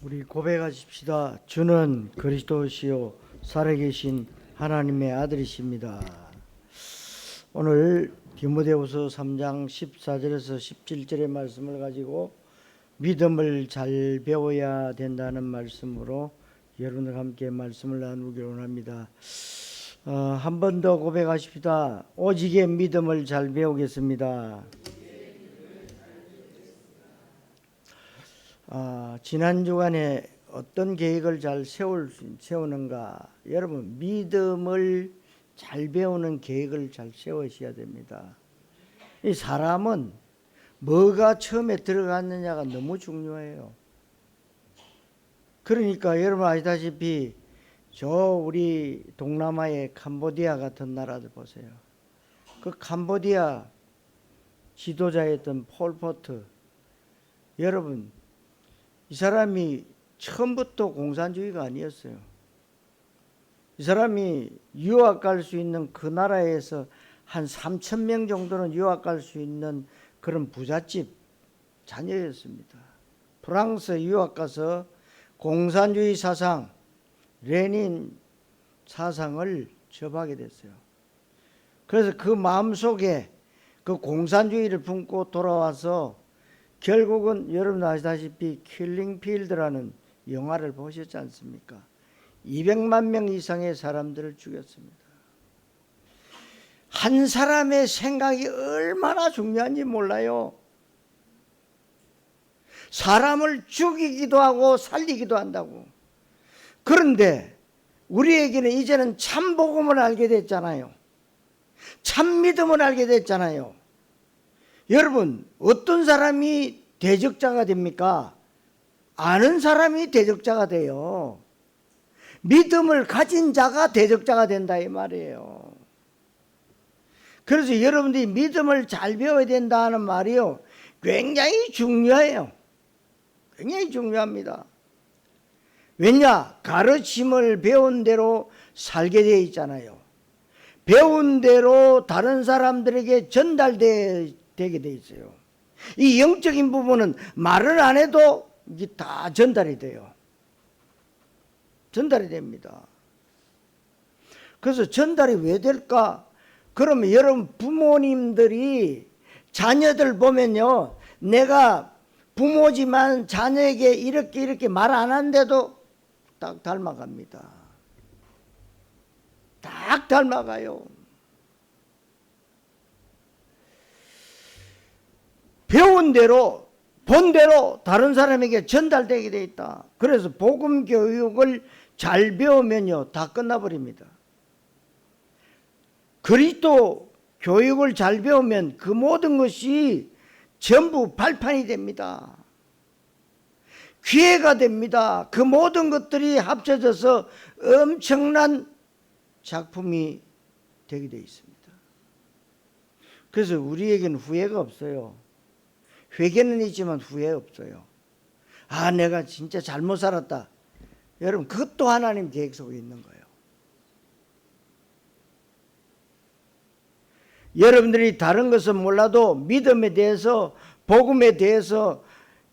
우리 고백하십시다. 주는 그리스도시요 살아계신 하나님의 아들이십니다. 오늘 디모데후서 3장 14절에서 17절의 말씀을 가지고 믿음을 잘 배워야 된다는 말씀으로 여러분과 함께 말씀을 나누기를 원합니다. 한 번 더 고백하십시다. 오직의 믿음을 잘 배우겠습니다. 지난 주간에 어떤 계획을 잘 세우는가? 여러분, 믿음을 잘 배우는 계획을 잘 세우셔야 됩니다. 이 사람은 뭐가 처음에 들어갔느냐가 너무 중요해요. 그러니까 여러분 아시다시피 우리 동남아의 캄보디아 같은 나라들 보세요. 그 캄보디아 지도자였던 폴포트, 여러분 이 사람이 처음부터 공산주의가 아니었어요. 이 사람이 유학 갈 수 있는 그 나라에서 한 3,000명 정도는 유학 갈 수 있는 그런 부잣집 자녀였습니다. 프랑스 유학 가서 공산주의 사상, 레닌 사상을 접하게 됐어요. 그래서 그 마음속에 그 공산주의를 품고 돌아와서 결국은 여러분 아시다시피 킬링 필드라는 영화를 보셨지 않습니까? 200만 명 이상의 사람들을 죽였습니다. 한 사람의 생각이 얼마나 중요한지 몰라요. 사람을 죽이기도 하고 살리기도 한다고. 그런데 우리에게는 이제는 참 복음을 알게 됐잖아요. 참 믿음을 알게 됐잖아요. 여러분, 어떤 사람이 대적자가 됩니까? 아는 사람이 대적자가 돼요. 믿음을 가진 자가 대적자가 된다 이 말이에요. 그래서 여러분들이 믿음을 잘 배워야 된다는 말이요, 굉장히 중요해요. 굉장히 중요합니다. 왜냐? 가르침을 배운 대로 살게 되어 있잖아요. 배운 대로 다른 사람들에게 전달되게 돼 있어요. 이 영적인 부분은 말을 안 해도 이게 다 전달이 돼요. 전달이 됩니다. 그래서 전달이 왜 될까? 그러면 여러분 부모님들이 자녀들 보면요, 내가 부모지만 자녀에게 이렇게 말 안 한데도 딱 닮아갑니다. 딱 닮아가요. 배운 대로 본 대로 다른 사람에게 전달되게 돼 있다. 그래서 복음 교육을 잘 배우면요 다 끝나버립니다. 그리스도 교육을 잘 배우면 그 모든 것이 전부 발판이 됩니다. 기회가 됩니다. 그 모든 것들이 합쳐져서 엄청난 작품이 되게 되어 있습니다. 그래서 우리에게는 후회가 없어요. 회개는 있지만 후회 없어요. 내가 진짜 잘못 살았다. 여러분, 그것도 하나님 계획 속에 있는 거예요. 여러분들이 다른 것은 몰라도 믿음에 대해서, 복음에 대해서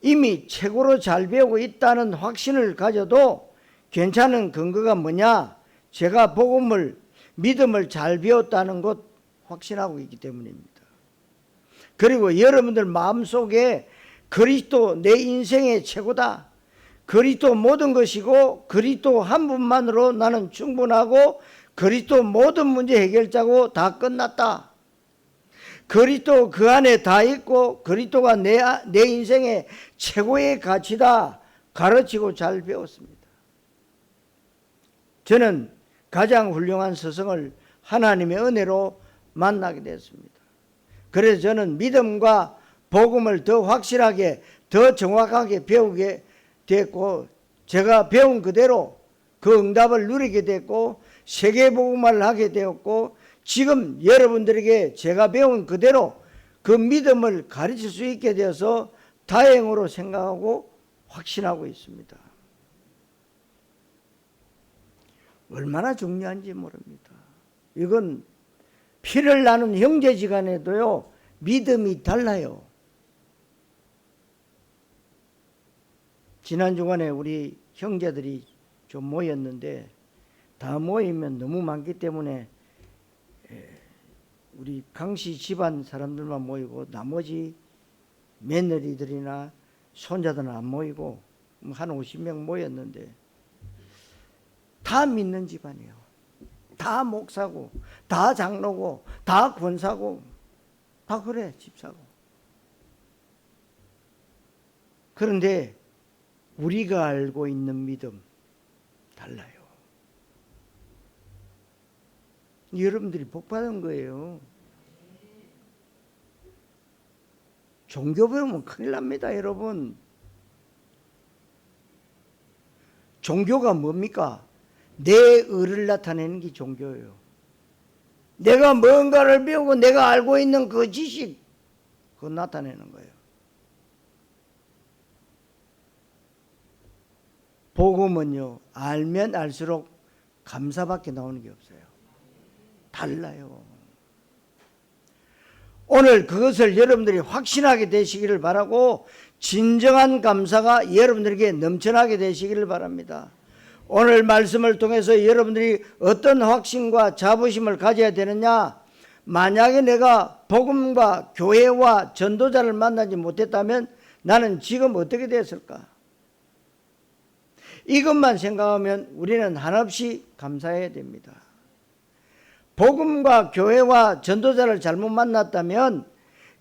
이미 최고로 잘 배우고 있다는 확신을 가져도 괜찮은 근거가 뭐냐? 제가 믿음을 잘 배웠다는 것 확신하고 있기 때문입니다. 그리고 여러분들 마음속에 그리스도 내 인생의 최고다, 그리스도 모든 것이고 그리스도 한 분만으로 나는 충분하고 그리스도 모든 문제 해결자고 다 끝났다, 그리스도 그 안에 다 있고 그리스도가 내 인생의 최고의 가치다 가르치고 잘 배웠습니다. 저는 가장 훌륭한 스승을 하나님의 은혜로 만나게 됐습니다. 그래서 저는 믿음과 복음을 더 확실하게, 더 정확하게 배우게 됐고, 제가 배운 그대로 그 응답을 누리게 됐고, 세계복음화를 하게 되었고, 지금 여러분들에게 제가 배운 그대로 그 믿음을 가르칠 수 있게 되어서 다행으로 생각하고 확신하고 있습니다. 얼마나 중요한지 모릅니다. 이건 피를 나눈 형제지간에도요 믿음이 달라요. 지난 주간에 우리 형제들이 좀 모였는데 다 모이면 너무 많기 때문에 우리 강씨 집안 사람들만 모이고 나머지 며느리들이나 손자들은 안 모이고 한 50명 모였는데 다 믿는 집안이에요. 다 목사고 다 장로고 다 권사고 다 그래 집사고. 그런데 우리가 알고 있는 믿음 달라요. 여러분들이 복받은 거예요. 종교 배우면 큰일 납니다, 여러분. 종교가 뭡니까? 내 의를 나타내는 게 종교예요. 내가 뭔가를 배우고 내가 알고 있는 그 지식, 그거 나타내는 거예요. 복음은요, 알면 알수록 감사밖에 나오는 게 없어요. 달라요. 오늘 그것을 여러분들이 확신하게 되시기를 바라고 진정한 감사가 여러분들에게 넘쳐나게 되시기를 바랍니다. 오늘 말씀을 통해서 여러분들이 어떤 확신과 자부심을 가져야 되느냐? 만약에 내가 복음과 교회와 전도자를 만나지 못했다면 나는 지금 어떻게 됐을까? 이것만 생각하면 우리는 한없이 감사해야 됩니다. 복음과 교회와 전도자를 잘못 만났다면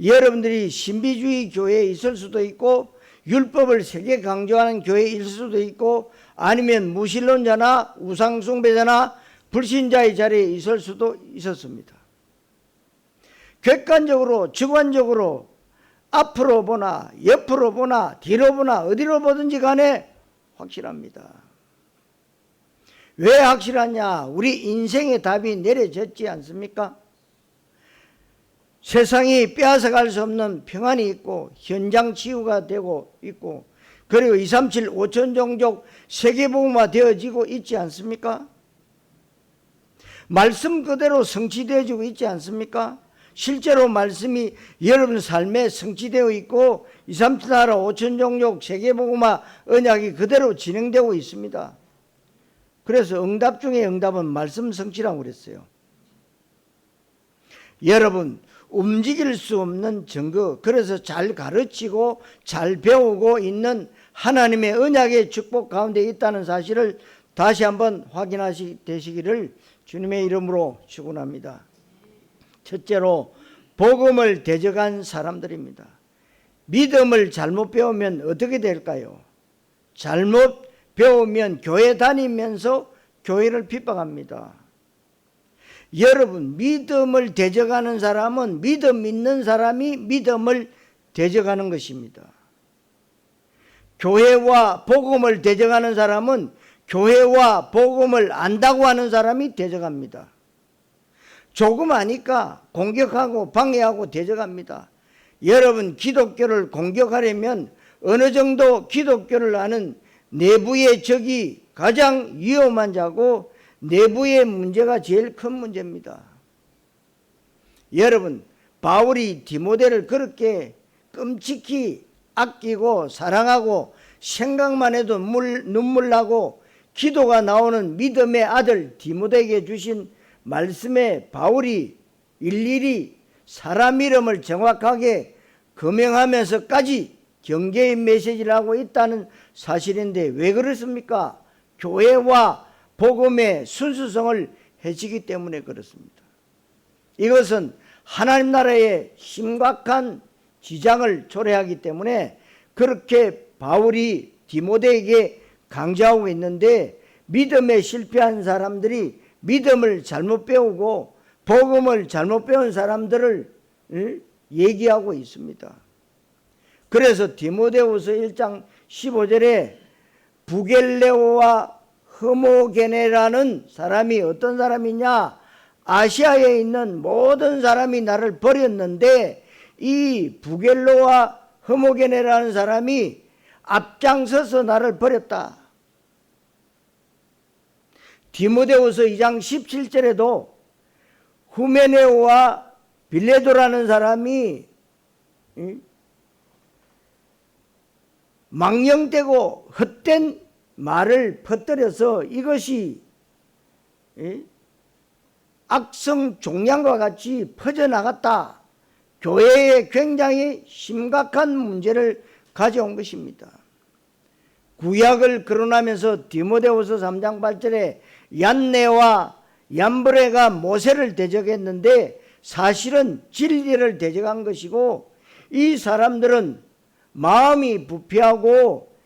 여러분들이 신비주의 교회에 있을 수도 있고 율법을 세게 강조하는 교회에 있을 수도 있고 아니면 무신론자나 우상숭배자나 불신자의 자리에 있을 수도 있었습니다. 객관적으로 주관적으로 앞으로 보나 옆으로 보나 뒤로 보나 어디로 보든지 간에 확실합니다. 왜 확실하냐? 우리 인생의 답이 내려졌지 않습니까? 세상이 빼앗아갈 수 없는 평안이 있고 현장 치유가 되고 있고 그리고 237 5천 종족 세계복음화 되어지고 있지 않습니까? 말씀 그대로 성취되어지고 있지 않습니까? 실제로 말씀이 여러분 삶에 성취되어 있고 237 나라 5천 종족 세계복음화 언약이 그대로 진행되고 있습니다. 그래서 응답 중에 응답은 말씀 성취라고 그랬어요. 여러분 움직일 수 없는 증거, 그래서 잘 가르치고 잘 배우고 있는 하나님의 언약의 축복 가운데 있다는 사실을 다시 한번 확인하시기를 주님의 이름으로 축원합니다. 첫째로 복음을 대적한 사람들입니다. 믿음을 잘못 배우면 어떻게 될까요? 잘못 배우면 교회 다니면서 교회를 핍박합니다. 여러분 믿음을 대적하는 사람은 믿음 있는 사람이 믿음을 대적하는 것입니다. 교회와 복음을 대적하는 사람은 교회와 복음을 안다고 하는 사람이 대적합니다. 조금 아니까 공격하고 방해하고 대적합니다. 여러분 기독교를 공격하려면 어느 정도 기독교를 아는 내부의 적이 가장 위험한 자고 내부의 문제가 제일 큰 문제입니다. 여러분 바울이 디모데를 그렇게 끔찍히 아끼고 사랑하고 생각만 해도 눈물 나고 기도가 나오는 믿음의 아들 디모데에게 주신 말씀에 바울이 일일이 사람 이름을 정확하게 거명하면서까지 경계의 메시지를 하고 있다는 사실인데 왜 그렇습니까? 교회와 복음의 순수성을 해치기 때문에 그렇습니다. 이것은 하나님 나라의 심각한 지장을 초래하기 때문에 그렇게 바울이 디모데에게 강조하고 있는데 믿음에 실패한 사람들이 믿음을 잘못 배우고 복음을 잘못 배운 사람들을 얘기하고 있습니다. 그래서 디모데후서 1장 15절에 부겔레오와 흐모게네라는 사람이 어떤 사람이냐? 아시아에 있는 모든 사람이 나를 버렸는데 이 부겔로와 흐모게네라는 사람이 앞장서서 나를 버렸다. 디모데후서 2장 17절에도 후메네오와 빌레도라는 사람이 망령되고 헛된 말을 퍼뜨려서 이것이 악성 종양과 같이 퍼져나갔다. 교회에 굉장히 심각한 문제를 가져온 것입니다. 구약을 거론하면서 디모데후서 3장 8절에 얀네와 얀브레가 모세를 대적했는데 사실은 진리를 대적한 것이고, 이 사람들은 마음이 부패하고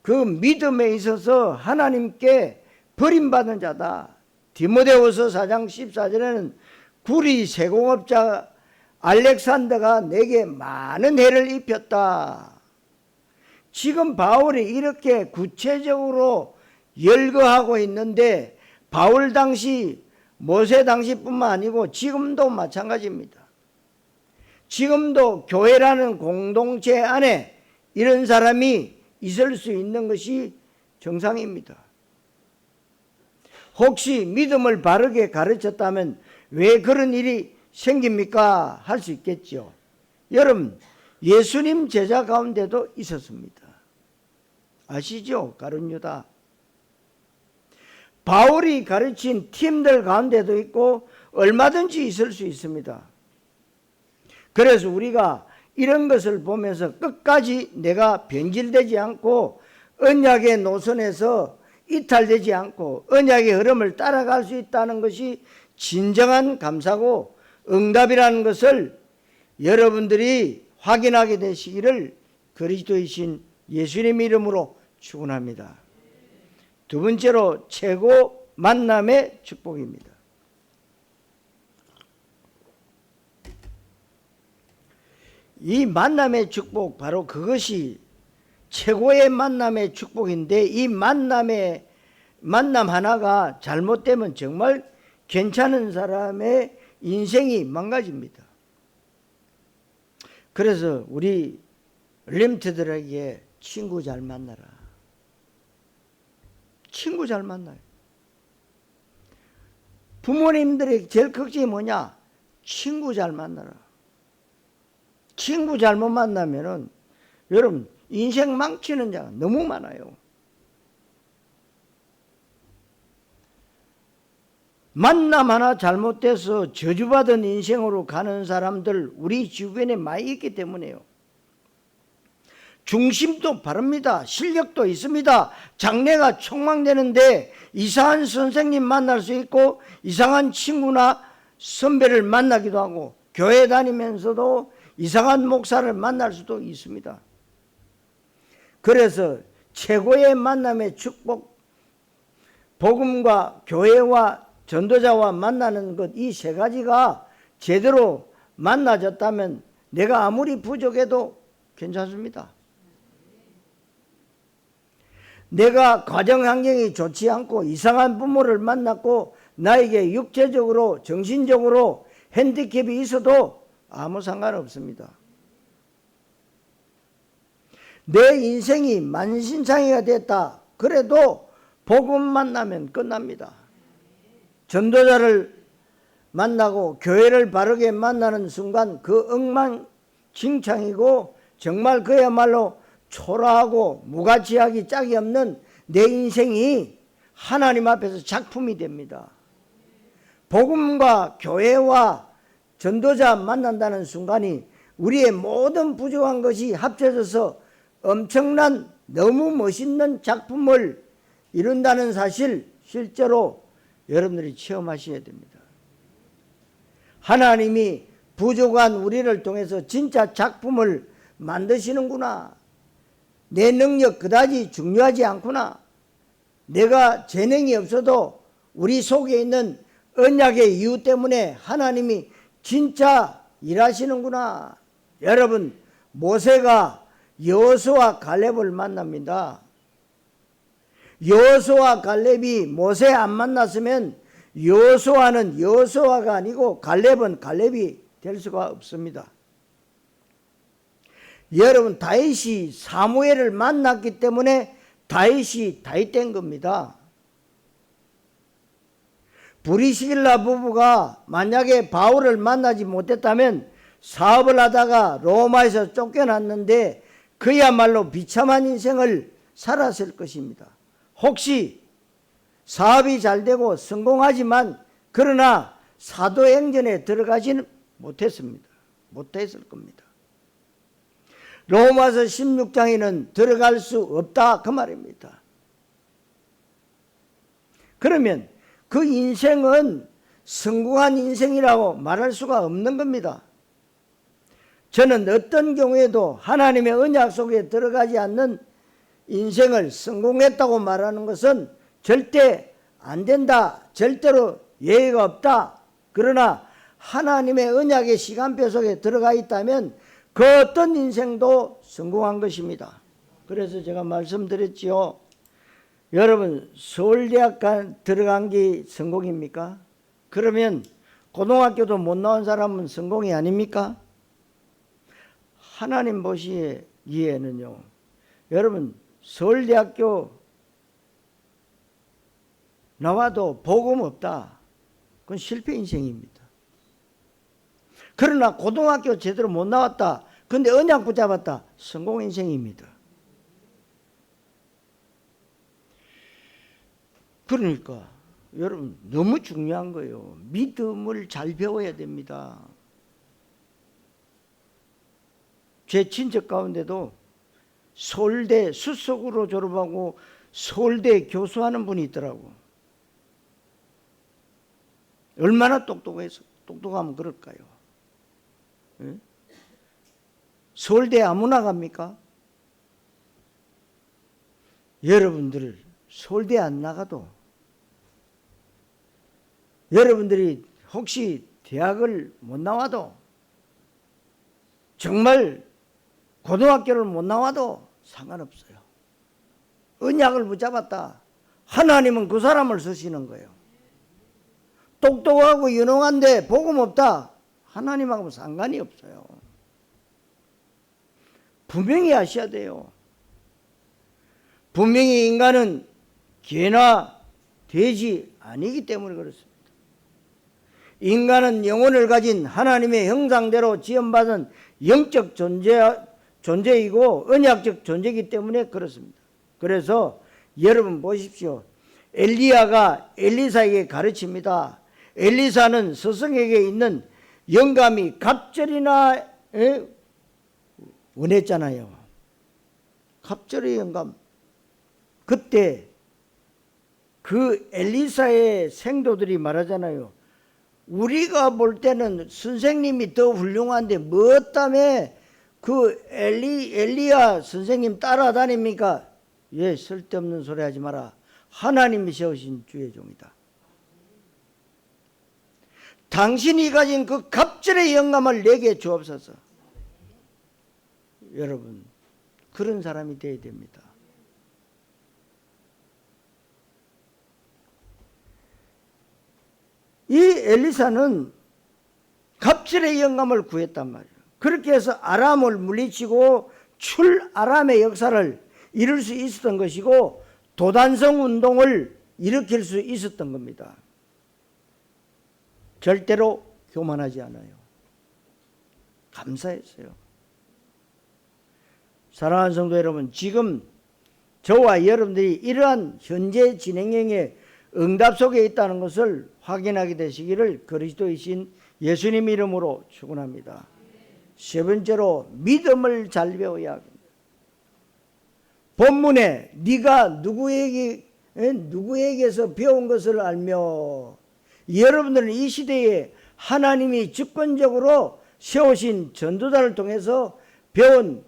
그 믿음에 있어서 하나님께 버림받은 자다. 디모데후서 4장 14절에는 구리 세공업자 알렉산더가 내게 많은 해를 입혔다. 지금 바울이 이렇게 구체적으로 열거하고 있는데, 바울 당시, 모세 당시뿐만 아니고 지금도 마찬가지입니다. 지금도 교회라는 공동체 안에 이런 사람이 있을 수 있는 것이 정상입니다. 혹시 믿음을 바르게 가르쳤다면 왜 그런 일이 생깁니까? 할 수 있겠죠. 여러분, 예수님 제자 가운데도 있었습니다. 아시죠? 가룟 유다. 바울이 가르친 팀들 가운데도 있고 얼마든지 있을 수 있습니다. 그래서 우리가 이런 것을 보면서 끝까지 내가 변질되지 않고 언약의 노선에서 이탈되지 않고 언약의 흐름을 따라갈 수 있다는 것이 진정한 감사고 응답이라는 것을 여러분들이 확인하게 되시기를 그리스도이신 예수님 이름으로 축원합니다. 두 번째로 최고 만남의 축복입니다. 이 만남의 축복, 바로 그것이 최고의 만남의 축복인데, 이 만남 하나가 잘못되면 정말 괜찮은 사람의 인생이 망가집니다. 그래서 우리 렘트들에게 친구 잘 만나라. 친구 잘 만나요. 부모님들의 제일 걱정이 뭐냐? 친구 잘 만나라. 친구 잘못 만나면은 여러분 인생 망치는 자가 너무 많아요. 만남 하나 잘못돼서 저주받은 인생으로 가는 사람들 우리 주변에 많이 있기 때문에요. 중심도 바릅니다. 실력도 있습니다. 장래가 촉망되는데 이상한 선생님 만날 수 있고 이상한 친구나 선배를 만나기도 하고 교회 다니면서도 이상한 목사를 만날 수도 있습니다. 그래서 최고의 만남의 축복, 복음과 교회와 전도자와 만나는 것, 이 세 가지가 제대로 만나졌다면 내가 아무리 부족해도 괜찮습니다. 내가 가정 환경이 좋지 않고 이상한 부모를 만났고 나에게 육체적으로 정신적으로 핸디캡이 있어도 아무 상관없습니다. 내 인생이 만신창이가 됐다. 그래도 복음 만나면 끝납니다. 전도자를 만나고 교회를 바르게 만나는 순간 그 엉망진창이고 정말 그야말로 초라하고 무가치하기 짝이 없는 내 인생이 하나님 앞에서 작품이 됩니다. 복음과 교회와 전도자 만난다는 순간이 우리의 모든 부족한 것이 합쳐져서 엄청난 너무 멋있는 작품을 이룬다는 사실 실제로 여러분들이 체험하셔야 됩니다. 하나님이 부족한 우리를 통해서 진짜 작품을 만드시는구나. 내 능력 그다지 중요하지 않구나. 내가 재능이 없어도 우리 속에 있는 언약의 이유 때문에 하나님이 진짜 일하시는구나. 여러분, 모세가 여호수아 갈렙을 만납니다. 여호수아 갈렙이 모세 안 만났으면 여호수아는 여호수아가 아니고 갈렙은 갈렙이 될 수가 없습니다. 여러분, 다윗이 사무엘을 만났기 때문에 다윗이 다윗된 겁니다. 브리스길라 부부가 만약에 바울을 만나지 못했다면 사업을 하다가 로마에서 쫓겨났는데 그야말로 비참한 인생을 살았을 것입니다. 혹시 사업이 잘 되고 성공하지만 그러나 사도행전에 들어가지는 못했을 겁니다. 로마서 16장에는 들어갈 수 없다 그 말입니다. 그러면 그 인생은 성공한 인생이라고 말할 수가 없는 겁니다. 저는 어떤 경우에도 하나님의 언약 속에 들어가지 않는 인생을 성공했다고 말하는 것은 절대 안 된다, 절대로 예의가 없다. 그러나 하나님의 언약의 시간표 속에 들어가 있다면 그 어떤 인생도 성공한 것입니다. 그래서 제가 말씀드렸지요. 여러분, 서울대학 들어간 게 성공입니까? 그러면 고등학교도 못 나온 사람은 성공이 아닙니까? 하나님 보시기에는요, 여러분, 서울대학교 나와도 복음 없다. 그건 실패 인생입니다. 그러나 고등학교 제대로 못 나왔다. 근데 언약 붙잡았다. 성공 인생입니다. 그러니까 여러분 너무 중요한 거예요. 믿음을 잘 배워야 됩니다. 제 친척 가운데도 서울대 수석으로 졸업하고 서울대 교수하는 분이 있더라고. 얼마나 똑똑하면 그럴까요? 예? 서울대 아무나 갑니까? 여러분들 서울대 안 나가도 여러분들이 혹시 대학을 못 나와도 정말 고등학교를 못 나와도 상관없어요. 언약을 붙잡았다. 하나님은 그 사람을 쓰시는 거예요. 똑똑하고 유능한데 복음 없다. 하나님하고 상관이 없어요. 분명히 아셔야 돼요. 분명히 인간은 개나 돼지 아니기 때문에 그렇습니다. 인간은 영혼을 가진 하나님의 형상대로 지음받은 영적 존재이고 언약적 존재이기 때문에 그렇습니다. 그래서 여러분 보십시오. 엘리야가 엘리사에게 가르칩니다. 엘리사는 스승에게 있는 영감이 갑절이나 원했잖아요. 갑절의 영감. 그때 그 엘리사의 생도들이 말하잖아요. 우리가 볼 때는 선생님이 더 훌륭한데 뭐 때문에 그 엘리야 선생님 따라다닙니까? 예, 쓸데없는 소리 하지 마라. 하나님이 세우신 주의 종이다. 당신이 가진 그 갑절의 영감을 내게 주옵소서. 여러분, 그런 사람이 되어야 됩니다. 이 엘리사는 갑절의 영감을 구했단 말이에요. 그렇게 해서 아람을 물리치고 출아람의 역사를 이룰 수 있었던 것이고 도단성 운동을 일으킬 수 있었던 겁니다. 절대로 교만하지 않아요. 감사했어요. 사랑하는 성도 여러분, 지금 저와 여러분들이 이러한 현재 진행형의 응답 속에 있다는 것을 확인하게 되시기를 그리스도이신 예수님 이름으로 축원합니다. 세 번째로 믿음을 잘 배워야 합니다. 본문에 네가 누구에게서 배운 것을 알며, 여러분들은 이 시대에 하나님이 주권적으로 세우신 전도자를 통해서 배운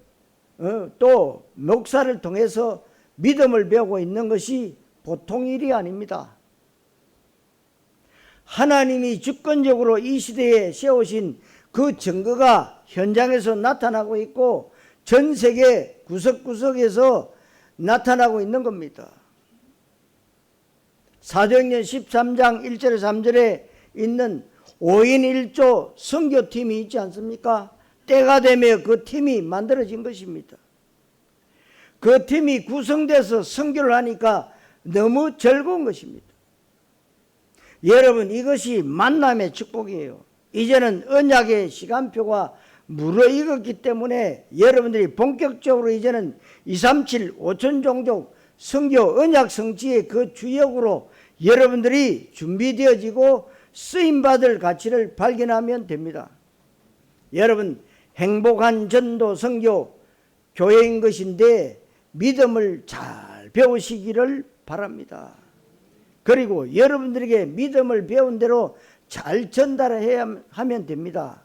또 목사를 통해서 믿음을 배우고 있는 것이 보통 일이 아닙니다. 하나님이 주권적으로 이 시대에 세우신 그 증거가 현장에서 나타나고 있고 전 세계 구석구석에서 나타나고 있는 겁니다. 사도행전 13장 1절에 3절에 있는 5인 1조 선교팀이 있지 않습니까? 때가 되면 그 팀이 만들어진 것입니다. 그 팀이 구성돼서 선교를 하니까 너무 즐거운 것입니다. 여러분, 이것이 만남의 축복이에요. 이제는 언약의 시간표가 무르익었기 때문에 여러분들이 본격적으로 이제는 237 5천 종족 선교 언약 성취의 그 주역으로 여러분들이 준비되어지고 쓰임받을 가치를 발견하면 됩니다. 여러분, 행복한 전도 선교 교회인 것인데 믿음을 잘 배우시기를 바랍니다. 그리고 여러분들에게 믿음을 배운 대로 잘 전달해야 하면 됩니다.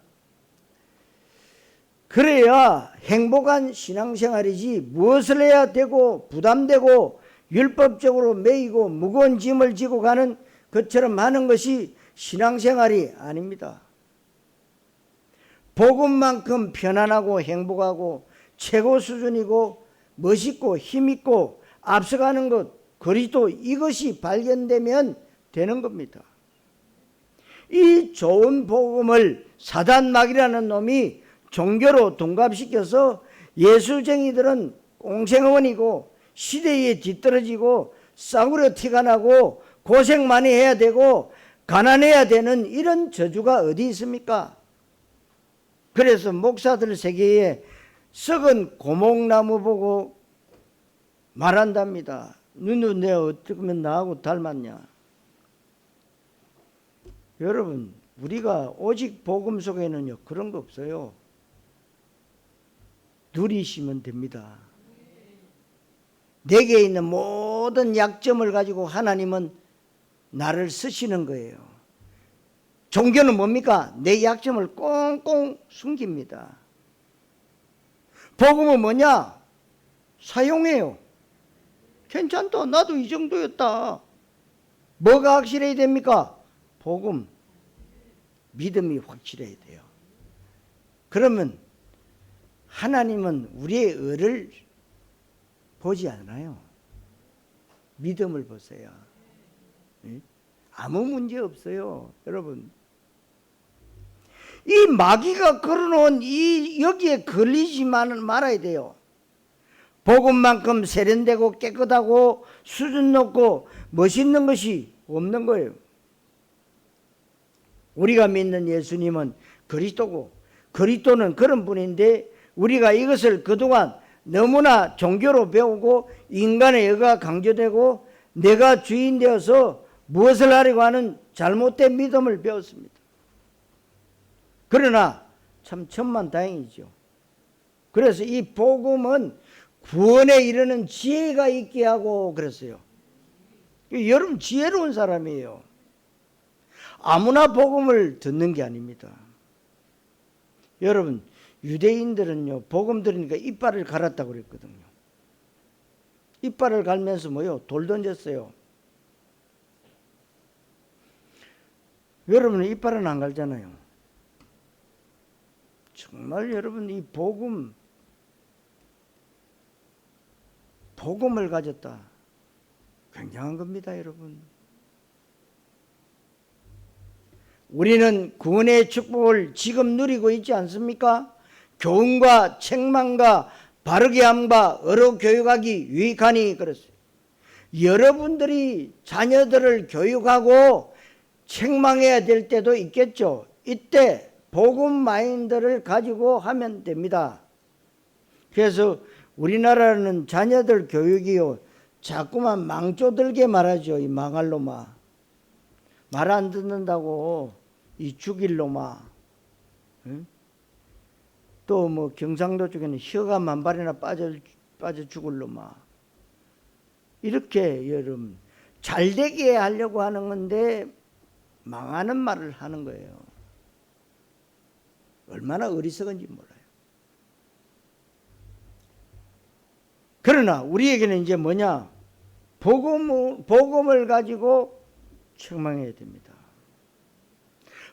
그래야 행복한 신앙생활이지 무엇을 해야 되고 부담되고 율법적으로 매이고 무거운 짐을 지고 가는 것처럼 하는 것이 신앙생활이 아닙니다. 복음만큼 편안하고 행복하고 최고 수준이고 멋있고 힘있고 앞서가는 것, 그리스도 이것이 발견되면 되는 겁니다. 이 좋은 복음을 사단마귀라는 놈이 종교로 둔갑시켜서 예수쟁이들은 꽁생원이고 시대에 뒤떨어지고 싸구려 티가 나고 고생 많이 해야 되고 가난해야 되는 이런 저주가 어디 있습니까? 그래서 목사들 세계에 썩은 고목나무 보고 말한답니다. 너는 내가 어떻게 하면 나하고 닮았냐? 여러분, 우리가 오직 복음 속에는요 그런 거 없어요. 누리시면 됩니다. 내게 있는 모든 약점을 가지고 하나님은 나를 쓰시는 거예요. 종교는 뭡니까? 내 약점을 꽁꽁 숨깁니다. 복음은 뭐냐? 사용해요. 괜찮다. 나도 이 정도였다. 뭐가 확실해야 됩니까? 복음. 믿음이 확실해야 돼요. 그러면 하나님은 우리의 의를 보지 않아요. 믿음을 보세요. 아무 문제 없어요. 여러분, 이 마귀가 걸어놓은 여기에 걸리지 말아야 돼요. 복음만큼 세련되고 깨끗하고 수준 높고 멋있는 것이 없는 거예요. 우리가 믿는 예수님은 그리스도고, 그리스도는 그런 분인데 우리가 이것을 그동안 너무나 종교로 배우고 인간의 의가 강조되고 내가 주인 되어서 무엇을 하려고 하는 잘못된 믿음을 배웠습니다. 그러나 참 천만다행이죠. 그래서 이 복음은 구원에 이르는 지혜가 있게 하고 그랬어요. 여러분, 지혜로운 사람이에요. 아무나 복음을 듣는 게 아닙니다. 여러분, 유대인들은요 복음 들으니까 이빨을 갈았다고 그랬거든요. 이빨을 갈면서 뭐요? 돌 던졌어요. 여러분은 이빨은 안 갈잖아요. 정말 여러분, 이 복음을 가졌다. 굉장한 겁니다, 여러분. 우리는 구원의 축복을 지금 누리고 있지 않습니까? 교훈과 책망과 바르게 함과 어로 교육하기 유익하니 그랬어요. 여러분들이 자녀들을 교육하고 책망해야 될 때도 있겠죠. 이때 복음 마인드를 가지고 하면 됩니다. 그래서 우리나라는 자녀들 교육이요 자꾸만 망조들게 말하죠. 이 망할 놈아, 말 안 듣는다고 이 죽일 놈아. 응? 또 뭐 경상도 쪽에는 혀가 만발이나 빠져 죽을 놈아. 이렇게 여러분 잘되게 하려고 하는 건데 망하는 말을 하는 거예요. 얼마나 어리석은지 몰라요. 그러나 우리에게는 이제 뭐냐? 복음을 가지고 책망해야 됩니다.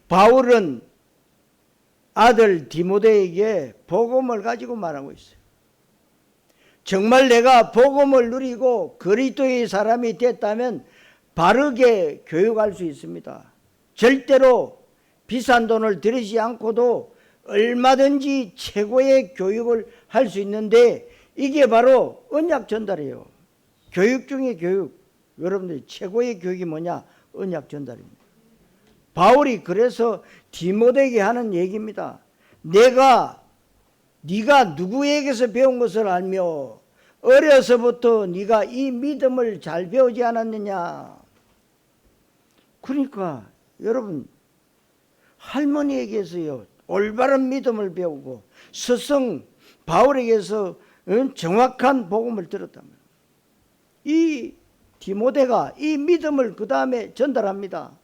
바울은 아들 디모데에게 복음을 가지고 말하고 있어요. 정말 내가 복음을 누리고 그리스도의 사람이 됐다면 바르게 교육할 수 있습니다. 절대로 비싼 돈을 들이지 않고도 얼마든지 최고의 교육을 할 수 있는데 이게 바로 언약 전달이에요. 교육 중에 교육. 여러분들 최고의 교육이 뭐냐? 언약 전달입니다. 바울이 그래서 디모데에게 하는 얘기입니다. 네가 누구에게서 배운 것을 알며 어려서부터 네가 이 믿음을 잘 배우지 않았느냐. 그러니까 여러분, 할머니에게서요 올바른 믿음을 배우고 스승 바울에게서 정확한 복음을 들었다면 이 디모데가 이 믿음을 그 다음에 전달합니다.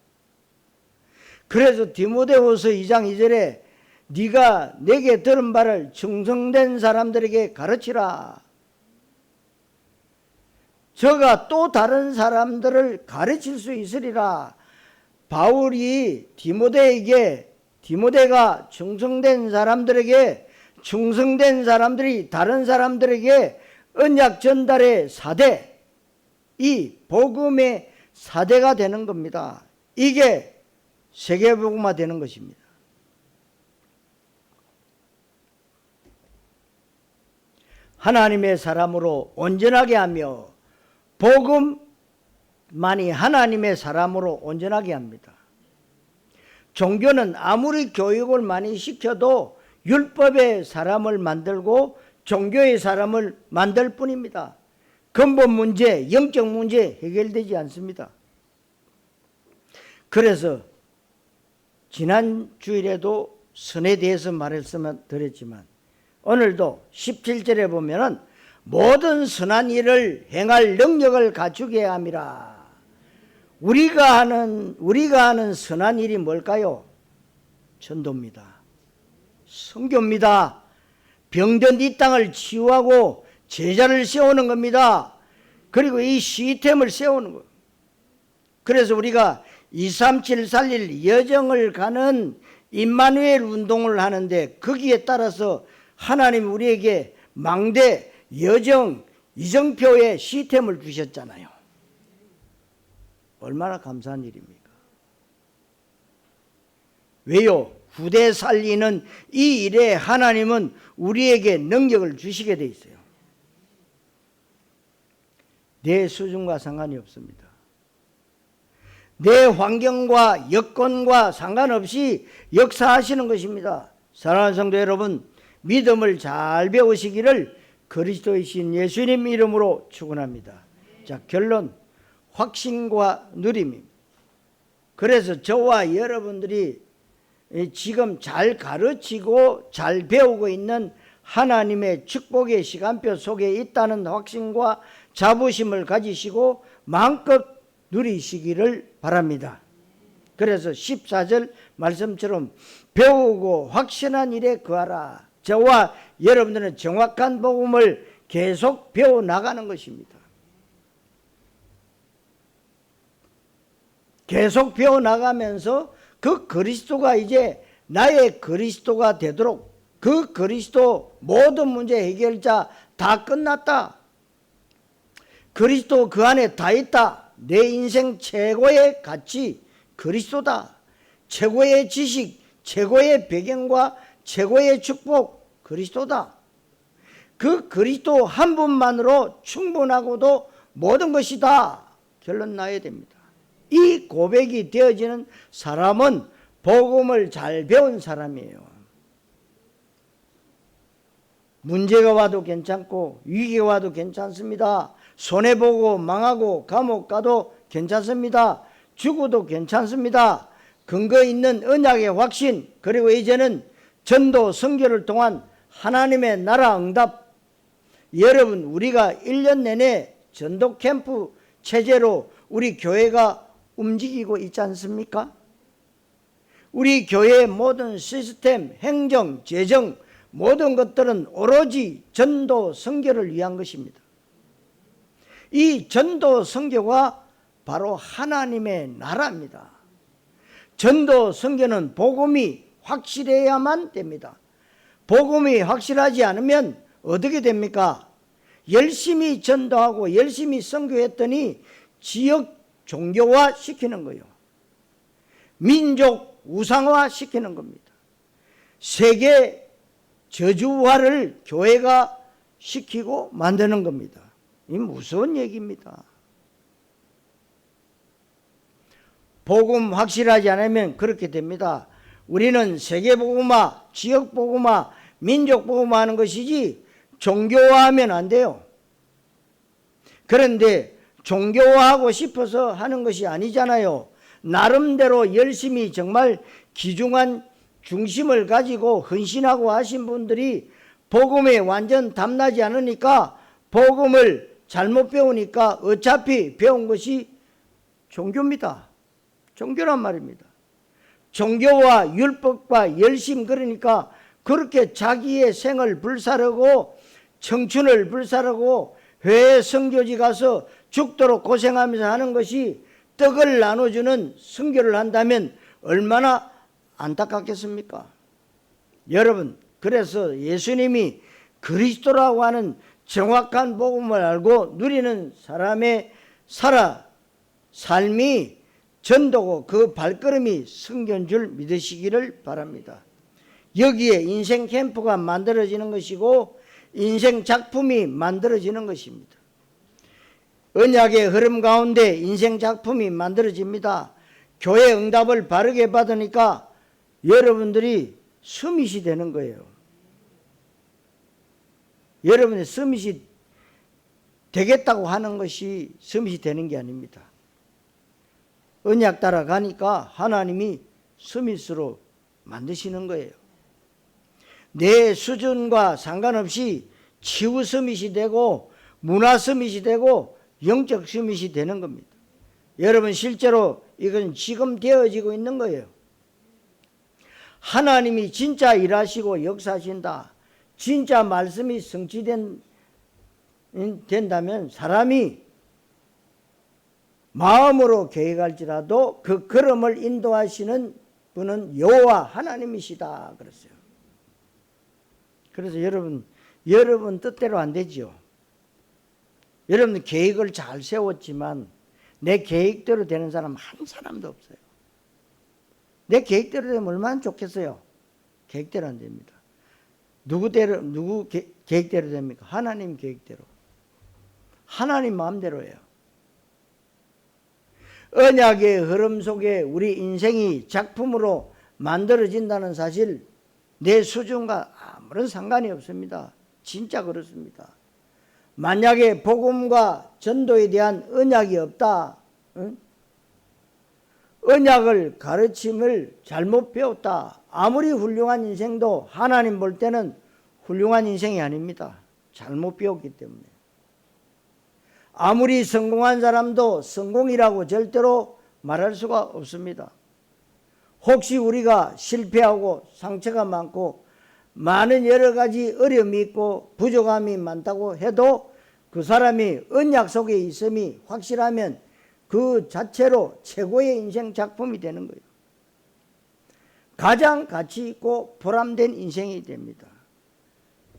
그래서 디모데후서 2장 2절에 네가 내게 들은 바를 충성된 사람들에게 가르치라. 저가 또 다른 사람들을 가르칠 수 있으리라. 바울이 디모데가 충성된 사람들에게, 충성된 사람들이 다른 사람들에게 언약 전달의 사대, 이 복음의 사대가 되는 겁니다. 이게 세계복음화 되는 것입니다. 하나님의 사람으로 온전하게 하며 복음만이 하나님의 사람으로 온전하게 합니다. 종교는 아무리 교육을 많이 시켜도 율법의 사람을 만들고 종교의 사람을 만들 뿐입니다. 근본 문제, 영적 문제 해결되지 않습니다. 그래서 지난 주일에도 선에 대해서 말했으면 드렸지만 오늘도 17절에 보면은 모든 선한 일을 행할 능력을 갖추게 함이라. 우리가 하는 선한 일이 뭘까요? 전도입니다. 선교입니다. 병든 이 땅을 치유하고 제자를 세우는 겁니다. 그리고 이 시스템을 세우는 거예요. 그래서 우리가 237 살릴 여정을 가는 임마누엘 운동을 하는데 거기에 따라서 하나님 우리에게 망대, 여정, 이정표의 시스템을 주셨잖아요. 얼마나 감사한 일입니까? 왜요? 후대 살리는 이 일에 하나님은 우리에게 능력을 주시게 돼 있어요. 내 수준과 상관이 없습니다. 내 환경과 여건과 상관없이 역사하시는 것입니다. 사랑하는 성도 여러분, 믿음을 잘 배우시기를 그리스도이신 예수님 이름으로 축원합니다. 자, 결론, 확신과 누림입니다. 그래서 저와 여러분들이 지금 잘 가르치고 잘 배우고 있는 하나님의 축복의 시간표 속에 있다는 확신과 자부심을 가지시고 마음껏 누리시기를 바랍니다. 그래서 14절 말씀처럼 배우고 확신한 일에 거하라. 저와 여러분들은 정확한 복음을 계속 배워나가는 것입니다. 계속 배워나가면서 그 그리스도가 이제 나의 그리스도가 되도록, 그 그리스도 모든 문제 해결자 다 끝났다. 그리스도 그 안에 다 있다. 내 인생 최고의 가치 그리스도다. 최고의 지식, 최고의 배경과 최고의 축복 그리스도다. 그 그리스도 한 분만으로 충분하고도 모든 것이 다 결론 나야 됩니다. 이 고백이 되어지는 사람은 복음을 잘 배운 사람이에요. 문제가 와도 괜찮고 위기가 와도 괜찮습니다. 손해보고 망하고 감옥 가도 괜찮습니다. 죽어도 괜찮습니다. 근거 있는 언약의 확신, 그리고 이제는 전도 선교를 통한 하나님의 나라 응답. 여러분, 우리가 1년 내내 전도 캠프 체제로 우리 교회가 움직이고 있지 않습니까? 우리 교회의 모든 시스템, 행정, 재정 모든 것들은 오로지 전도 선교를 위한 것입니다. 이 전도 선교가 바로 하나님의 나라입니다. 전도 선교는 복음이 확실해야만 됩니다. 복음이 확실하지 않으면 어떻게 됩니까? 열심히 전도하고 열심히 선교했더니 지역 종교화 시키는 거예요. 민족 우상화 시키는 겁니다. 세계 저주화를 교회가 시키고 만드는 겁니다. 이 무서운 얘기입니다. 복음 확실하지 않으면 그렇게 됩니다. 우리는 세계복음화, 지역복음화, 민족복음화 하는 것이지 종교화하면 안 돼요. 그런데 종교화하고 싶어서 하는 것이 아니잖아요. 나름대로 열심히 정말 귀중한 중심을 가지고 헌신하고 하신 분들이 복음에 완전 담나지 않으니까, 복음을 잘못 배우니까 어차피 배운 것이 종교입니다. 종교란 말입니다. 종교와 율법과 열심, 그러니까 그렇게 자기의 생을 불사르고 청춘을 불사르고 회의 선교지 가서 죽도록 고생하면서 하는 것이 떡을 나눠주는 선교를 한다면 얼마나 안타깝겠습니까? 여러분, 그래서 예수님이 그리스도라고 하는 정확한 복음을 알고 누리는 사람의 삶이 전도고 그 발걸음이 선교인 줄 믿으시기를 바랍니다. 여기에 인생 캠프가 만들어지는 것이고 인생 작품이 만들어지는 것입니다. 언약의 흐름 가운데 인생 작품이 만들어집니다. 교회 응답을 바르게 받으니까 여러분들이 서밋이 되는 거예요. 여러분이 서밋이 되겠다고 하는 것이 서밋이 되는 게 아닙니다. 언약 따라가니까 하나님이 서밋으로 만드시는 거예요. 내 수준과 상관없이 치유 서밋이 되고 문화 서밋이 되고 영적 서밋이 되는 겁니다. 여러분, 실제로 이건 지금 되어지고 있는 거예요. 하나님이 진짜 일하시고 역사하신다, 진짜 말씀이 성취된다면 사람이 마음으로 계획할지라도 그 걸음을 인도하시는 분은 여호와 하나님이시다 그랬어요. 그래서 여러분 뜻대로 안 되지요. 여러분 계획을 잘 세웠지만 내 계획대로 되는 사람 한 사람도 없어요. 내 계획대로 되면 얼마나 좋겠어요. 계획대로 안 됩니다. 누구 계획대로 됩니까? 하나님 계획대로. 하나님 마음대로예요. 언약의 흐름 속에 우리 인생이 작품으로 만들어진다는 사실, 내 수준과 아무런 상관이 없습니다. 진짜 그렇습니다. 만약에 복음과 전도에 대한 언약이 없다, 언약을 가르침을 잘못 배웠다, 아무리 훌륭한 인생도 하나님 볼 때는 훌륭한 인생이 아닙니다. 잘못 배웠기 때문에. 아무리 성공한 사람도 성공이라고 절대로 말할 수가 없습니다. 혹시 우리가 실패하고 상처가 많고 많은 여러 가지 어려움이 있고 부족함이 많다고 해도 그 사람이 언약 속에 있음이 확실하면 그 자체로 최고의 인생 작품이 되는 거예요. 가장 가치 있고 보람된 인생이 됩니다.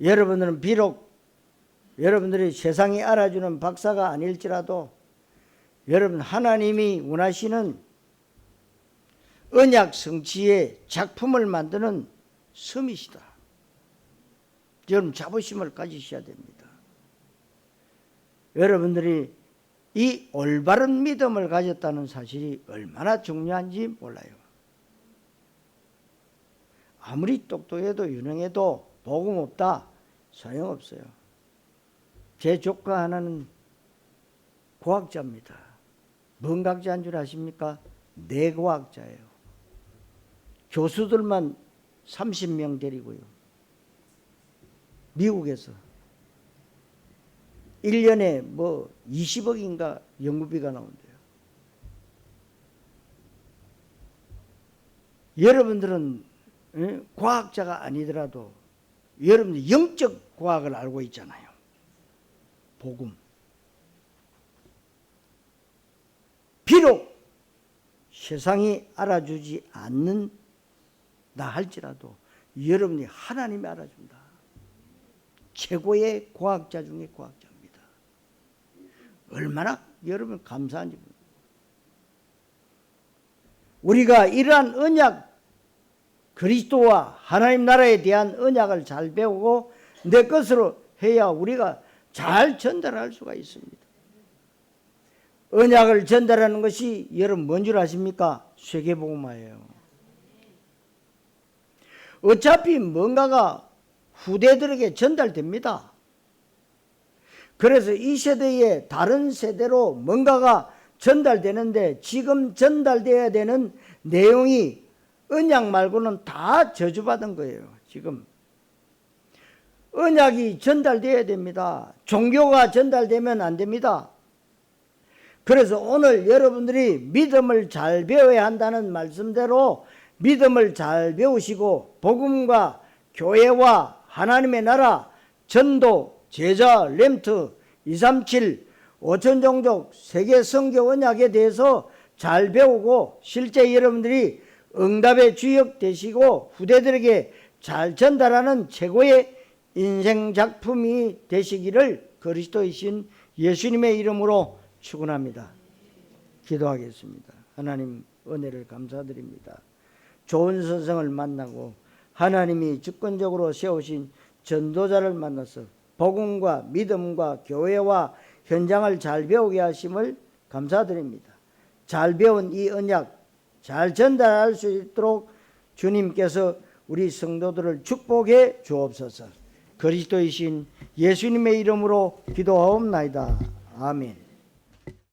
여러분들은 비록 여러분들이 세상이 알아주는 박사가 아닐지라도 여러분, 하나님이 원하시는 언약 성취의 작품을 만드는 섬이시다. 여러분, 자부심을 가지셔야 됩니다. 여러분들이 이 올바른 믿음을 가졌다는 사실이 얼마나 중요한지 몰라요. 아무리 똑똑해도 유능해도 복음 없다, 소용없어요. 제 조카 하나는 고학자입니다. 뭔 학자인 줄 아십니까? 내고학자예요. 교수들만 30명 데리고요. 미국에서 1년에 뭐 20억인가 연구비가 나온대요. 여러분들은 과학자가 아니더라도 여러분들 영적 과학을 알고 있잖아요. 복음. 비록 세상이 알아주지 않는다 할지라도 여러분이 하나님이 알아준다. 최고의 과학자 중에 과학자입니다. 얼마나 여러분 감사한지. 우리가 이러한 언약, 그리스도와 하나님 나라에 대한 언약을 잘 배우고 내 것으로 해야 우리가 잘 전달할 수가 있습니다. 언약을 전달하는 것이 여러분 뭔 줄 아십니까? 세계복음화예요. 어차피 뭔가가 후대들에게 전달됩니다. 그래서 이 세대에 다른 세대로 뭔가가 전달되는데 지금 전달되어야 되는 내용이 언약 말고는 다 저주받은 거예요. 지금 언약이 전달되어야 됩니다. 종교가 전달되면 안 됩니다. 그래서 오늘 여러분들이 믿음을 잘 배워야 한다는 말씀대로 믿음을 잘 배우시고 복음과 교회와 하나님의 나라, 전도, 제자, 렘트, 237, 5천종족, 세계 선교 언약에 대해서 잘 배우고 실제 여러분들이 응답의 주역 되시고 후대들에게 잘 전달하는 최고의 인생 작품이 되시기를 그리스도이신 예수님의 이름으로 축원합니다. 기도하겠습니다. 하나님 은혜를 감사드립니다. 좋은 선생을 만나고 하나님이 주권적으로 세우신 전도자를 만나서 복음과 믿음과 교회와 현장을 잘 배우게 하심을 감사드립니다. 잘 배운 이 언약 잘 전달할 수 있도록 주님께서 우리 성도들을 축복해 주옵소서. 그리스도이신 예수님의 이름으로 기도하옵나이다. 아멘.